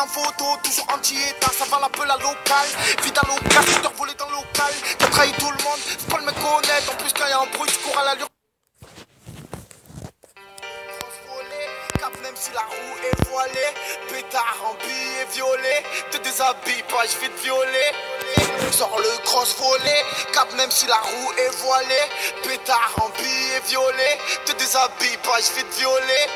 prennent en photo, toujours anti-état, ça va la peu la locale. Vida local, scooter volé dans le local. T'as trahi tout le monde, faut pas le me connaître. En plus quand y'a un bruit, tu cours à l'allure. Cap même si la roue est voilée, pétard en billet violet. Te déshabille pas, je vais te violer. Sors le cross volé, cap même si la roue est voilée. Pétard en billet violet. Te déshabille pas, je vais te violer.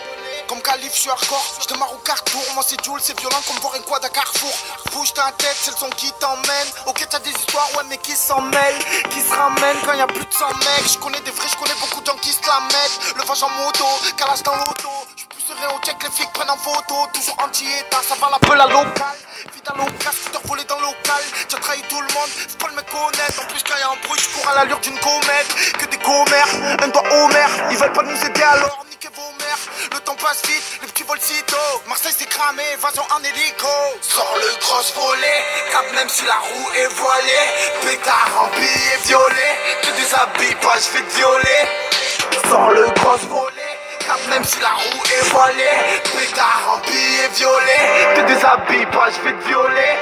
Comme Calif, je suis hardcore, je démarre au carrefour. Moi c'est Jules, c'est violent comme voir une quad à Carrefour. Bouge ta tête, c'est le son qui t'emmène. Ok t'as des histoires, ouais mais qui s'en mêlent. Qui se ramènent quand y'a plus de 100 mecs. Je connais des vrais, je connais beaucoup de gens qui se la mettent. Le vage en moto, calage dans l'auto. J'suis plus serein au check, les flics prennent en photo. Toujours anti-état, ça va la peu la locale. Vida local, scooter volé dans le local. T'as trahi tout le monde, faut pas le me connaître. En plus quand y'a un bruit, j'cours à l'allure d'une comète. Que des commères, un doigt au maire. Ils veulent pas nous aider alors, niquez vos mères. Le temps passe vite, les petits vols sitôt. Marseille s'est cramé, évasion en hélico. Sors le cross volé, cap même si la roue est voilée. Pétard en billet violet. Te déshabille pas, je vais te violer. Sors le cross volé, cap même si la roue est voilée. Pétard en billet violet. Te déshabille pas, je vais te violer.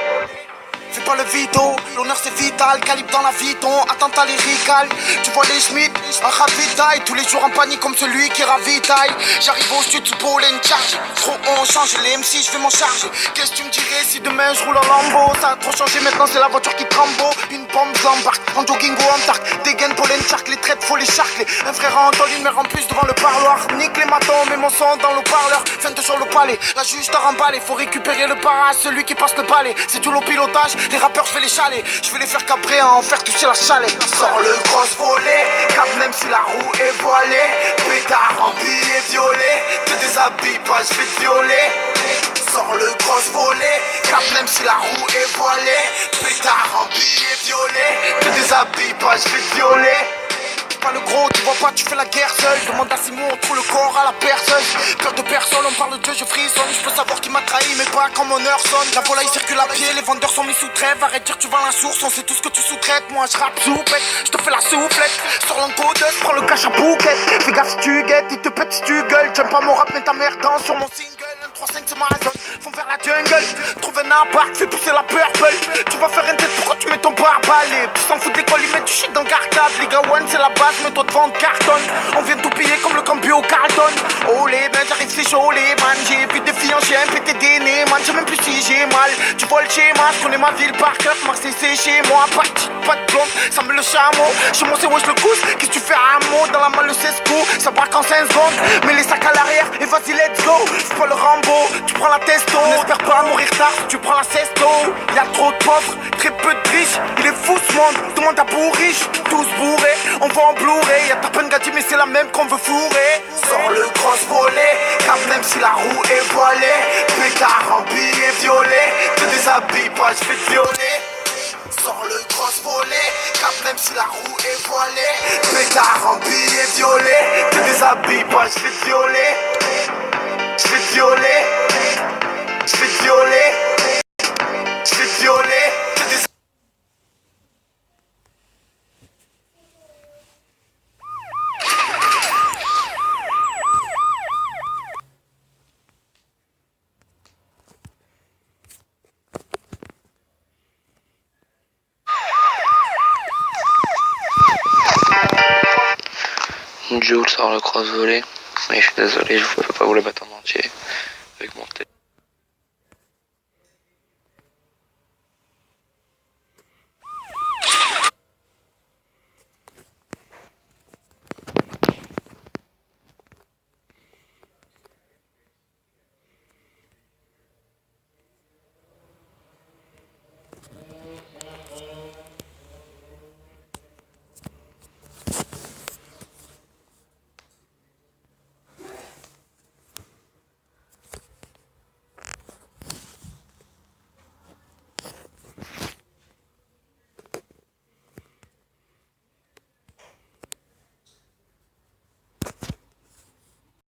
Fais pas le vito, l'honneur c'est vital. Calibre dans la viton, attentat lyrical. Tu vois les Schmitt, un ravitaille. Tous les jours en panique comme celui qui ravitaille. J'arrive au studio pour une charge. Trop on change, les MC je vais m'en charger. Qu'est-ce que tu me dirais si demain je roule en Lambo? Ça a trop changé maintenant c'est la voiture qui tremble. Une bombe j'embarque, en jogging ou en tark. Des gaines pour les charques, les traites faut les charcler. Un frère en tôle, une mère en plus devant le parloir. Nique les matons, mets mon son dans le parleur. Fin de sur le palais, la juge t'a remballé. Faut récupérer le para, celui qui passe le palais. C'est tout le pilotage. Les rappeurs je vais les chaler, je vais les faire cabrer à en faire toucher la chalet. Sors le cross volé, cap même si la roue est voilée. Pétard en billet violet, te déshabille pas, je vais te violer. Sors le cross volé, cap même si la roue est voilée. Pétard en billet violet, te déshabille pas, je vais te violer. Pas le gros, tu vois pas, tu fais la guerre seul. Demande à Simon, on trouve le corps à la personne. Peur de personne, on parle de Dieu, je frissonne. Je peux savoir qui m'a trahi, mais pas quand mon heure sonne. La volaille circule à pied, les vendeurs sont mis sous trêve. Arrête de dire tu vends la source, on sait tout ce que tu sous-traites. Moi je rappe soupette, je te fais la souplette. Sors l'encodeuse, prends le cash à bouquet. Fais gaffe si tu guettes, il te pète si tu gueules. J'aime pas mon rap, mais ta mère danse sur mon single. 1-3-5 c'est ma zone, font vers la jungle. Trouve un appart, fais pousser la purple. Tu vas faire un tête, pourquoi tu mets ton pare-balai? Tu s'en fous de l'école, ils mettent du shit dans le cartable. Les gars, one c'est la base, mais toi devant carton. On vient tout piller comme le campio Carlton. Oh les ben j'arrive c'est chaud les man. J'ai plus de filles en chien, pété des nez man. Je sais même plus si j'ai mal. Tu vois le schéma, je connais ma ville par cœur. Marseille c'est chez moi, pas de blonde, ça me le chameau. Chez moi c'est wesh le couche, qu'est-ce que tu fais à un mot? Dans la malle le cesco, ça braque en 5 secondes. Mets les sacs à l'arrière et vas-y let's go. C'est pas le Rambo, tu prends la testo. N'espère pas mourir tard, tu prends la cesto. Y'a trop de pauvres, très peu de riches. Il est fou ce monde, tout le monde a pour riche. Tous bourrés, on va en Blu-ray. Y'a ta peine gâtie mais c'est la même qu'on veut fourrer. Sors le cross volé, cap même si la roue est voilée. Pétard en billet violet, te déshabille pas, je vais te violer. Sors le cross volé, cap même si la roue est voilée. Pétard en billet violet, te déshabille pas, je vais te violer. Je vais te violer. Je vais te violer. Je vais te violer. Jules sort le cross volé, mais je suis désolé, je peux pas vous le battre en entier.